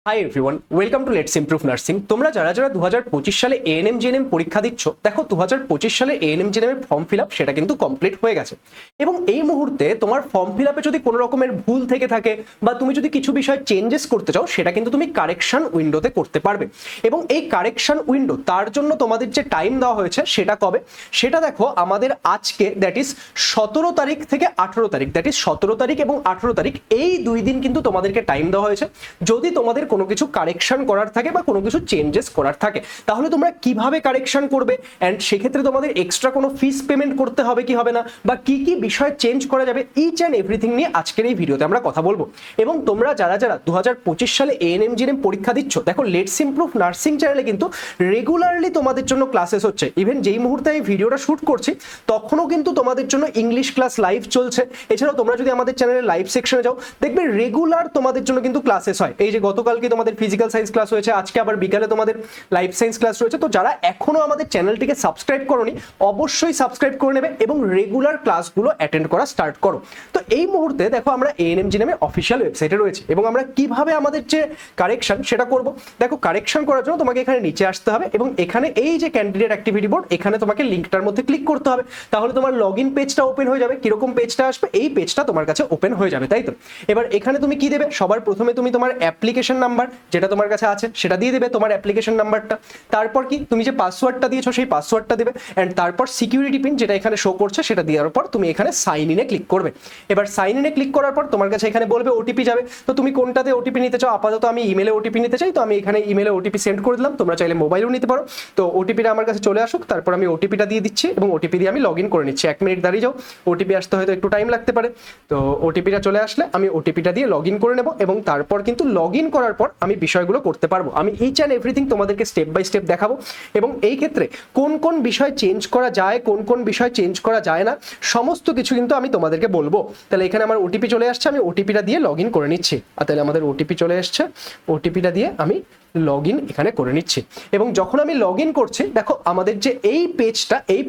Hi everyone, welcome to let's improve nursing. তোমরা যারা যারা 2025 সালে এএনএম জিএনএম পরীক্ষা দিচ্ছ, দেখো 2025 সালে এএনএম জিএনএম এর ফর্ম ফিল আপ সেটা কিন্তু কমপ্লিট হয়ে গেছে। এবং এই মুহূর্তে তোমার ফর্ম ফিল আপে যদি কোনো রকমের ভুল থেকে থাকে বা তুমি যদি কিছু বিষয় চেঞ্জেস করতে চাও, সেটা কিন্তু তুমি কারেকশন উইন্ডোতে করতে পারবে। এবং এই কারেকশন উইন্ডো তার জন্য তোমাদের যে টাইম দেওয়া হয়েছে সেটা কবে, সেটা দেখো আমাদের আজকে দ্যাট ইজ 17 তারিখ থেকে 18 তারিখ, দ্যাট ইজ 17 তারিখ এবং 18 তারিখ, এই 2 দিন কিন্তু তোমাদেরকে টাইম দেওয়া হয়েছে। যদি তোমাদের কোনো কিছু কারেকশন করার থাকে বা কোনো কিছু চেঞ্জেস করার থাকে, তাহলে তোমরা কিভাবে কারেকশন করবে, অ্যান্ড সেক্ষেত্রে তোমাদের এক্সট্রা কোনো ফিস পেমেন্ট করতে হবে কি হবে না, বা কি কি বিষয় চেঞ্জ করা যাবে, ইচ অ্যান্ড এভরিথিং নিয়ে আজকের এই ভিডিওতে আমরা কথা বলবো। এবং তোমরা যারা যারা 2025 সালে এএনএম জিএনএম পরীক্ষা দিচ্ছ, দেখো লেটস ইমপ্রুভ নার্সিং চ্যানেলে কিন্তু রেগুলারলি তোমাদের জন্য ক্লাসেস হচ্ছে। ইভেন যেই মুহূর্তে এই ভিডিওটা শুট করছি তখনও কিন্তু তোমাদের জন্য ইংলিশ ক্লাস লাইভ চলছে। এছাড়াও তোমরা যদি আমাদের চ্যানেলের লাইভ সেকশনে যাও, দেখবে রেগুলার তোমাদের জন্য কিন্তু ক্লাসেস হয়। এই যে গতকালকে তোমাদের ফিজিক্যাল সায়েন্স ক্লাস হয়েছে, আজকে আবার বিকালে তোমাদের লাইফ সায়েন্স ক্লাস রয়েছে। তো যারা এখনো আমাদের চ্যানেলটিকে সাবস্ক্রাইব করোনি, অবশ্যই সাবস্ক্রাইব করে নেবে এবং রেগুলার ক্লাসগুলো অ্যাটেন্ড করা স্টার্ট করো। তো এই মুহূর্তে দেখো আমরা এএনএম জিএনএম এর অফিসিয়াল ওয়েবসাইটে রয়েছে এবং আমরা কিভাবে আমাদের যে কারেকশন সেটা করব। দেখো কারেকশন করার জন্য তোমাকে এখানে নিচে আসতে হবে এবং এখানে এই যে ক্যান্ডিডেট অ্যাক্টিভিটি বোর্ড, এখানে তোমাকে লিঙ্কটার মধ্যে ক্লিক করতে হবে। তাহলে তোমার লগ ইন পেজটা ওপেন হয়ে যাবে। কিরকম পেজটা আসবে, এই পেজটা তোমার কাছে ওপেন হয়ে যাবে, তাই তো? এবার এখানে তুমি কি দেবে, সবার প্রথমে তুমি তোমার অ্যাপ্লিকেশন নাম্বার যেটা তোমার কাছে আছে সেটা দিয়ে দেবে, তোমার অ্যাপ্লিকেশন নাম্বারটা। তারপর কি তুমি যে পাসওয়ার্ডটা দিয়েছো সেই পাসওয়ার্ডটা দেবে, অ্যান্ড তারপর সিকিউরিটি পিন যেটা এখানে শো করছে সেটা দেওয়ার পর তুমি এখানে সাইন ইনে ক্লিক করবে। এবার সাইন ইনে ক্লিক করার পর তোমার কাছে এখানে বলবে ওটিপি যাবে। তো তুমি কোনটাতে ওটিপি নিতে চাও? আপাতত আমি ইমেলে ওটিপি নিতে চাই, তো আমি এখানে ইমেলে ওটিপি সেন্ড করে দিলাম। তোমরা চাইলে মোবাইলেও নিতে পারো। তো ওটিপিটা আমার কাছে চলে আসুক, তারপর আমি ওটিপিটা দিয়ে দিচ্ছি এবং ওটিপি দিয়ে আমি লগ ইন করে নিচ্ছি। 1 মিনিট দাঁড়িয়ে যাও, ওটিপি আসতে হয়তো একটু টাইম লাগতে পারে। তো ওটিপিটা চলে আসলে আমি ওটিপিটা দিয়ে লগ ইন করে নেব এবং তারপর কিন্তু লগ ইন করার পর আমি বিষয়গুলো করতে পারবো। আমি ইচ অ্যান্ড এভরিথিং তোমাদেরকে স্টেপ বাই স্টেপ দেখাবো এবং এই ক্ষেত্রে কোন কোন বিষয় চেঞ্জ করা যায়, কোন কোন বিষয় চেঞ্জ করা যায় না, সমস্ত কিছু কিন্তু আমি তোমাদেরকে বলবো। তাহলে এখানে আমার ওটিপি চলে আসছে, আমি ওটিপিটা দিয়ে লগ ইন করে নিচ্ছি। আর তাহলে আমাদের ওটিপি চলে আসছে, ওটিপিটা দিয়ে আমি লগ ইন এখানে করে নিচ্ছি। এবং যখন আমি লগ ইন করছি, দেখো আমাদের যে এই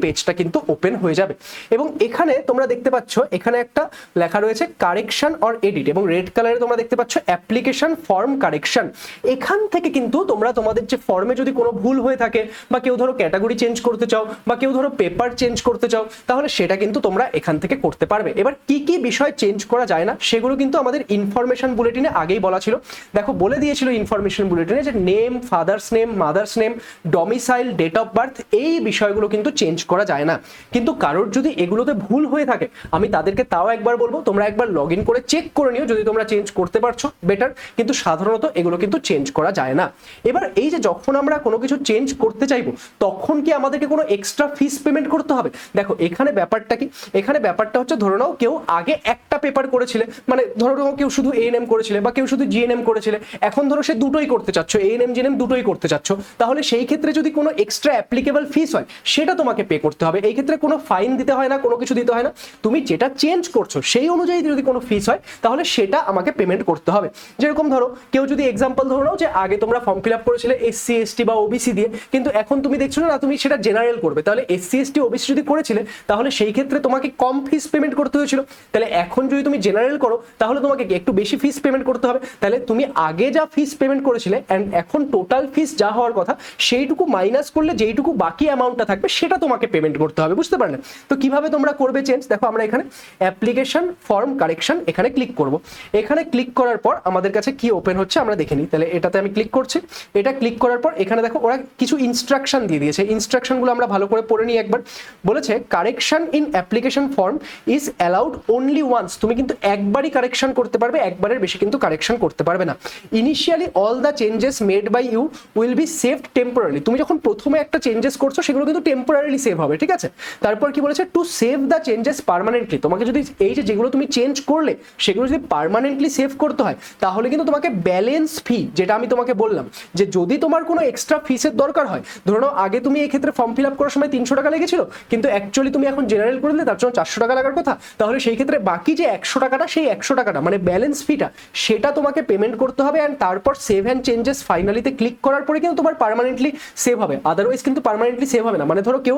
পেজটা কিন্তু ওপেন হয়ে যাবে। এবং এখানে তোমরা দেখতে পাচ্ছ এখানে একটা লেখা রয়েছে কারেকশন অর এডিট, এবং রেড কালারে তোমরা দেখতে পাচ্ছ অ্যাপ্লিকেশন ফর্ম কারেকশন। এখান থেকে কিন্তু তোমরা তোমাদের যে ফর্মে যদি কোনো ভুল হয়ে থাকে, বা কেউ ধরো ক্যাটাগরি চেঞ্জ করতে চাও, বা কেউ ধরো পেপার চেঞ্জ করতে চাও, তাহলে সেটা কিন্তু তোমরা এখান থেকে করতে পারবে। এবার কি কি বিষয় চেঞ্জ করা যায় না সেগুলো কিন্তু আমাদের ইনফরমেশন বুলেটিনে আগেই বলা ছিল। দেখো বলে দিয়েছিল ইনফরমেশন বুলেটিনে যে name, father's name, mother's name, domicile, date of birth, এই বিষয়গুলো কিন্তু চেঞ্জ করা যায় না। কিন্তু কারোর যদি এগুলোতে ভুল হয়ে থাকে, আমি তাদেরকে তাও একবার বলবো, তোমরা একবার লগ ইন করে চেক করে নিও, যদি তোমরা চেঞ্জ করতে পারছো বেটার, কিন্তু সাধারণত এগুলো কিন্তু চেঞ্জ করা যায় না। এবার এই যে যখন আমরা কোনো কিছু চেঞ্জ করতে চাইবো, তখন কি আমাদেরকে কোনো এক্সট্রা ফিস পেমেন্ট করতে হবে? দেখো এখানে ব্যাপারটা কি, এখানে ব্যাপারটা হচ্ছে ধরে নাও কেউ আগে একটা পেপার করেছিলে, মানে ধরো নাও কেউ শুধু এএনএম করেছিলে বা কেউ শুধু জিএনএম করেছিলে, এখন ধরো সে দুটোই করতে চাচ্ছ, এএনএম জিএনএম দুটোই করতে চাচ্ছ, তাহলে সেই ক্ষেত্রে যদি কোনো এক্সট্রা অ্যাপ্লিকেবল ফিস হয় সেটা তোমাকে পে করতে হবে। এই ক্ষেত্রে কোনো ফাইন দিতে হয় না, কোনো কিছু দিতে হয় না। তুমি যেটা চেঞ্জ করছো সেই অনুযায়ী যদি কোনো ফিস হয় তাহলে সেটা আমাকে পেমেন্ট করতে হবে। যেরকম ধরো কেউ যদি এক্সাম্পল ধরো নাও যে আগে তোমরা ফর্ম ফিল আপ করেছিলে এসসি এসটি বা ওবিসি দিয়ে, কিন্তু এখন তুমি দেখছো না তুমি সেটা জেনারেল করবে, তাহলে এসসি এসটি ওবিসি যদি করেছিলে তাহলে সেই ক্ষেত্রে তোমাকে কম ফিস পেমেন্ট করতে হয়েছিল। তাহলে এখন যদি তুমি জেনারেল করো তাহলে তোমাকে একটু বেশি ফিস পেমেন্ট করতে হবে। তাহলে তুমি আগে যা ফিস পেমেন্ট করেছিলে অ্যান্ড এখন টোটাল ফিস যা হওয়ার কথা সেইটুকু মাইনাস করলে যেইটুকু বাকি অ্যামাউন্টটা থাকবে সেটা তোমাকে পেমেন্ট করতে হবে। বুঝতে পারলে? তো কিভাবে তোমরা করবে চেঞ্জ, দেখো আমরা এখানে অ্যাপ্লিকেশন ফর্ম কারেকশন এখানে ক্লিক করব। এখানে ক্লিক করার পর আমাদের কাছে কি ওপেন হচ্ছে আমরা দেখে নিই। তাহলে এটাতে আমি ক্লিক করছি। এটা ক্লিক করার পর এখানে দেখো ওরা কিছু ইনস্ট্রাকশন দিয়ে দিয়েছে। ইনস্ট্রাকশনগুলো আমরা ভালো করে পড়ে নিই একবার। বলেছে correction in application form is allowed only once. তুমি কিন্তু একবারই কারেকশন করতে পারবে, একবারের বেশি কিন্তু কারেকশন করতে পারবে না। Initially all the changes made by you will be saved temporary. তুমি যখন প্রথমে একটা চেঞ্জেস করছো সেগুলো কিন্তু টেম্পোরারিলি সেভ হবে, ঠিক আছে? তারপর কি বলেছে, to save the changes permanently. তোমাকে যদি এই যেগুলো তুমি চেঞ্জ করলে সেগুলো যদি পার্মানেন্টলি সেভ করতে হয় তাহলে কিন্তু তোমাকে ব্যালেন্স ফি, যেটা আমি তোমাকে বললাম যে যদি তোমার কোনো এক্সট্রা ফিসের দরকার হয়, ধরো নাও আগে তুমি এই ক্ষেত্রে ফর্ম ফিল আপ করার সময় 300 টাকা লেগেছিল, কিন্তু অ্যাকচুয়ালি তুমি এখন জেনারেল করে দিলে তার জন্য 400 টাকা লাগার কথা, তাহলে সেই ক্ষেত্রে বাকি যে 100 টাকাটা, সেই 100 টাকাটা মানে ব্যালেন্স ফিটা, সেটা তোমাকে পেমেন্ট করতে হবে। অ্যান্ড তারপর সেভ অ্যান্ড চেঞ্জেস ফাইনালিতে ক্লিক করার পরে কিন্তু তোমার পার্মানেন্টলি সেভ হবে, আদারওয়াইজ কিন্তু পার্মানেন্টলি সেভ হবে না। মানে ধরো কেউ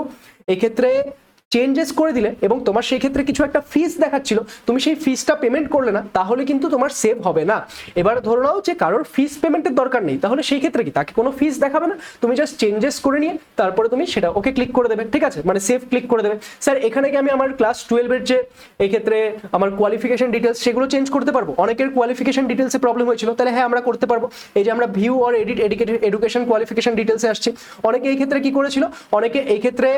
এক্ষেত্রে চেঞ্জেস করে দিলে এবং তোমার সেই ক্ষেত্রে কিছু একটা ফিস দেখাচ্ছিল, তুমি সেই ফিসটা পেমেন্ট করলে না, তাহলে কিন্তু তোমার সেভ হবে না। এবার ধরে নাও যে কারোর ফিস পেমেন্টের দরকার নেই, তাহলে সেই ক্ষেত্রে কি তাকে কোনো ফিস দেখাবে না, তুমি জাস্ট চেঞ্জেস করে নিয়ে তারপরে তুমি সেটা ওকে ক্লিক করে দেবে, ঠিক আছে, মানে সেভ ক্লিক করে দেবে। স্যার এখানে কি আমি আমার ক্লাস 12-এর যে এই ক্ষেত্রে আমার কোয়ালিফিকেশন ডিটেলস সেগুলো চেঞ্জ করতে পারবো? অনেকের কোয়ালিফিকেশন ডিটেলসে প্রবলেম হয়েছিল, তাহলে হ্যাঁ আমরা করতে পারবো। এই যে আমরা view or edit education qualification ডিটেলসে আসছি, অনেকে এই ক্ষেত্রে কি করেছিল, অনেকে এই ক্ষেত্রে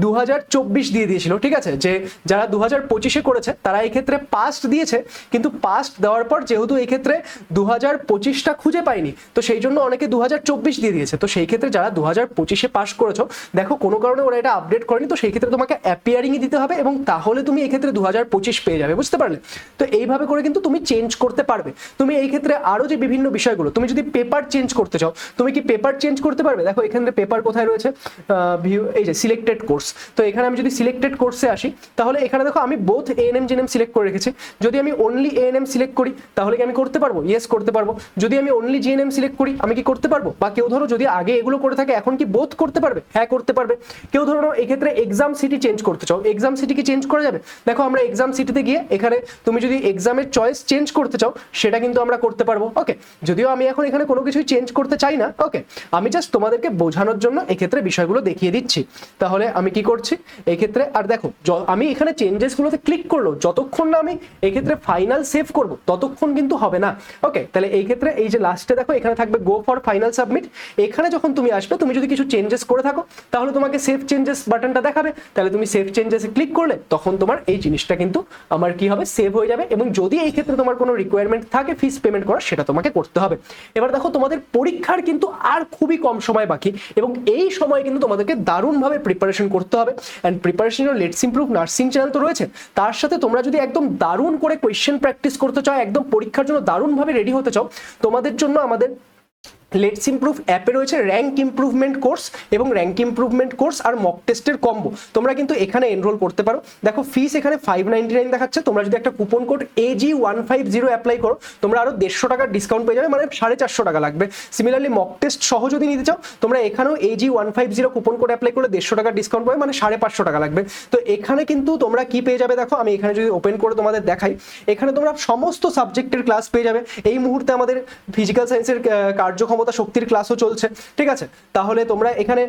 2024 দিয়ে দিয়েছিল, ঠিক আছে, যে যারা 2025-এ করেছে তারা এই ক্ষেত্রে পাস্ট দিয়েছে, কিন্তু পাস্ট দেওয়ার পর যেহেতু এই ক্ষেত্রে 2025টা খুঁজে পায়নি, তো সেই জন্য অনেকে 2024 দিয়ে দিয়েছে। তো সেই ক্ষেত্রে যারা 2025-এ পাস করেছো, দেখো কোনো কারণে ওরা এটা আপডেট করেনি, তো সেই ক্ষেত্রে তোমাকে অ্যাপিয়ারিংই দিতে হবে এবং তাহলে তুমি এই ক্ষেত্রে 2025 পেয়ে যাবে, বুঝতে পারলে? তো এইভাবে করে কিন্তু তুমি চেঞ্জ করতে পারবে। তুমি এই ক্ষেত্রে আরো যে বিভিন্ন বিষয়গুলো, তুমি যদি পেপার চেঞ্জ করতে চাও, তুমি কি পেপার চেঞ্জ করতে পারবে? দেখো এখানে পেপার কোথায় রয়েছে, ভিউ, এই যে সিলেক্টেড কোর্স। তো এখানে আমি যদি সিলেক্টেড কোর্সে আসি, তাহলে এখানে দেখো আমি বোথ এএনএম জেএনএম সিলেক্ট করে রেখেছি। যদি আমি অনলি এএনএম সিলেক্ট করি তাহলে কি আমি করতে পারবো? ইয়েস করতে পারবো। যদি আমি অনলি জিএনএম সিলেক্ট করি আমি কি করতে পারবো? বা কেউ ধরো যদি আগে এগুলো করে থাকে এখন কি বোথ করতে পারবে? হ্যাঁ করতে পারবে। কেউ ধরো এই ক্ষেত্রে এক্সাম সিটি চেঞ্জ করতে চাও, এক্সাম সিটি কি চেঞ্জ করা যাবে? দেখো আমরা এক্সাম সিটিতে গিয়ে এখানে তুমি যদি এক্সামের চয়েস চেঞ্জ করতে চাও সেটা কিন্তু আমরা করতে পারবো। ওকে, যদিও আমি এখন এখানে কোনো কিছুই চেঞ্জ করতে চাই না, ওকে, আমি জাস্ট তোমাদেরকে বোঝানোর জন্য এক্ষেত্রে বিষয়গুলো দেখিয়ে দিচ্ছি। তাহলে আমি কি করছি এই ক্ষেত্রে, আর দেখো আমি এখানে চেঞ্জেসগুলোতে ক্লিক করলো, যতক্ষণ না আমি এই ক্ষেত্রে ফাইনাল সেভ করব ততক্ষণ কিন্তু হবে না। ওকে, তাহলে এই ক্ষেত্রে এই যে লাস্টে দেখো এখানে থাকবে গো ফর ফাইনাল সাবমিট, এখানে যখন তুমি আসবে তুমি যদি কিছু চেঞ্জেস করে থাকো তাহলে তোমাকে সেভ চেঞ্জেস বাটনটা দেখাবে, তাহলে তুমি সেভ চেঞ্জেসে ক্লিক করলে তখন তোমার এই জিনিসটা কিন্তু আমার কি হবে, সেভ হয়ে যাবে। এবং যদি এই ক্ষেত্রে তোমার কোনো রিকোয়ারমেন্ট থাকে ফিস পেমেন্ট করার, সেটা তোমাকে করতে হবে। এবার দেখো তোমাদের পরীক্ষার কিন্তু আর খুবই কম সময় বাকি এবং এই সময় কিন্তু তোমাদেরকে দারুণভাবে প্রিপারেশন করতে হবে। অ্যান্ড প্রিপারেশনের লেটস ইমপ্রুভ নার্সিং চ্যানেল তো রয়েছে, তার সাথে তোমরা যদি একদম দারুণ করে কোয়েশ্চেন প্র্যাকটিস করতে চাও, একদম পরীক্ষার জন্য দারুণভাবে রেডি হতে চাও, তোমাদের জন্য আমাদের লেটস ইমপ্রুভ অ্যাপে রয়েছে র্যাঙ্ক ইমপ্রুভমেন্ট কোর্স এবং র্যাঙ্ক ইমপ্রুভমেন্ট কোর্স আর মক টেস্টের কম্বো, তোমরা কিন্তু এখানে এনরোল করতে পারো। দেখো ফিস এখানে 599 দেখাচ্ছে, তোমরা যদি একটা কুপন কোড AG150 অ্যাপ্লাই করো তোমরা আরো 150 টাকার ডিসকাউন্ট পেয়ে যাবে, মানে 450 টাকা লাগবে। সিমিলারলি মক টেস্ট সহ যদি নিতে চাও তোমরা এখানেও AG150 কুপন কোড অ্যাপ্লাই করলে 150 টাকার ডিসকাউন্ট পাবে, মানে 550 টাকা লাগবে। তো এখানে কিন্তু তোমরা কি পেয়ে যাবে, দেখো আমি এখানে যদি ওপেন করে তোমাদের দেখাই, এখানে তোমরা সমস্ত সাবজেক্টের ক্লাস পেয়ে যাবে। এই মুহূর্তে আমাদের ফিজিক্যাল সায়েন্সের কার্যক্ষমতা শক্তির ক্লাসও চলছে, ঠিক আছে, তাহলে তোমরা এখানে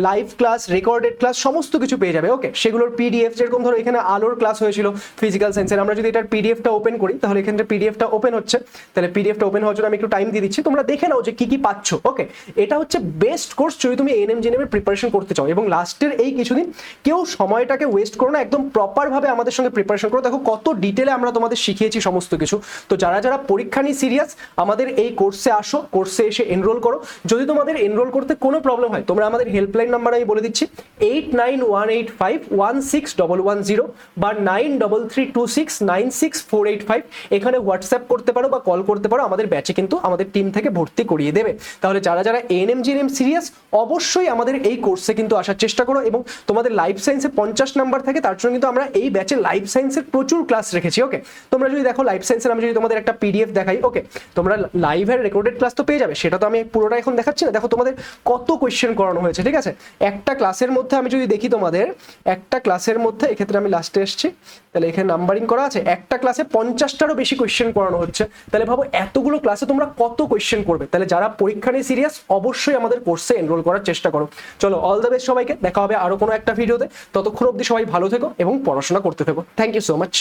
লাইভ ক্লাস, রেকর্ডেড ক্লাস সমস্ত কিছু পেয়ে যাবে। ওকে, সেগুলোর পিডিএফ, যেরকম ধরো এখানে আলোর ক্লাস হয়েছিল ফিজিক্যাল সায়েন্সের, আমরা যদি এটার পিডিএফটা ওপেন করি তাহলে এখানে পিডিএফটা ওপেন হচ্ছে, তাহলে পিডিএফটা ওপেন হওয়ার জন্য আমি একটু টাইম দিয়ে দিচ্ছি, তোমরা দেখে নাও যে কি কি পাচ্ছ। ওকে, এটা হচ্ছে বেস্ট কোর্স যদি তুমি এএনএম জেএনএম এর প্রিপারেশন করতে চাও। এবং লাস্টের এই কিছুদিন কেউ সময়টাকে ওয়েস্ট করো না, একদম প্রপার ভাবে আমাদের সঙ্গে প্রিপারেশন করো। দেখো কত ডিটেলে আমরা তোমাদের শিখিয়েছি সমস্ত কিছু। তো যারা যারা পরীক্ষা নিয়ে সিরিয়াস, আমাদের এই কোর্সে আসো, কোর্সে এসে এনরোল করো। যদি তোমাদের এনরোল করতে কোনো প্রবলেম হয় তোমরা আমাদের হেল্পলাইন নাম্বার আমি বলে দিচ্ছি 8918516110 বা 9332696485, এখানে হোয়াটসঅ্যাপ করতে পারো বা কল করতে পারো, আমাদের ব্যাচে কিন্তু আমাদের টিম থেকে ভর্তি করিয়ে দেবে। তাহলে যারা যারা এএনএম জিএনএম সিরিয়াস অবশ্যই আমাদের এই কোর্সে কিন্তু আসার চেষ্টা করো। এবং তোমাদের লাইফ সায়েন্সে 50 নাম্বার থাকে, তার জন্য কিন্তু আমরা এই ব্যাচে লাইফ সায়েন্সের প্রচুর ক্লাস রেখেছি। ওকে, তোমরা যদি দেখো লাইফ সায়েন্সের আমি যদি তোমাদের একটা পিডিএফ দেখাই, ওকে, তোমরা লাইভ আর রেকর্ডেড ক্লাস তো পেয়ে যাবে, সেটা তো আমি পুরোটা এখন দেখাচ্ছি না। দেখো তোমাদের কত কোয়েশ্চেন করানো হয়েছে, ঠিক আছে, একটা ক্লাসের মধ্যে আমি যদি দেখি তোমাদের একটা ক্লাসের মধ্যে, এক্ষেত্রে আমি লাস্টে এসেছি, তাহলে এখানে নাম্বারিং করা আছে, একটা ক্লাসে 50টারও বেশি কোয়েশ্চেন করানো হচ্ছে। তাহলে ভাবো এতগুলো ক্লাসে তোমরা কত কোয়েশ্চেন করবে। তাহলে যারা পরীক্ষা নিয়ে সিরিয়াস অবশ্যই আমাদের কোর্সে এনরোল করার চেষ্টা করো। চলো, অল দ্য বেস্ট সবাইকে, দেখা হবে আরো কোনো একটা ভিডিওতে। ততক্ষণ অবধি সবাই ভালো থেকো এবং পড়াশোনা করতে থেকো। Thank you so much.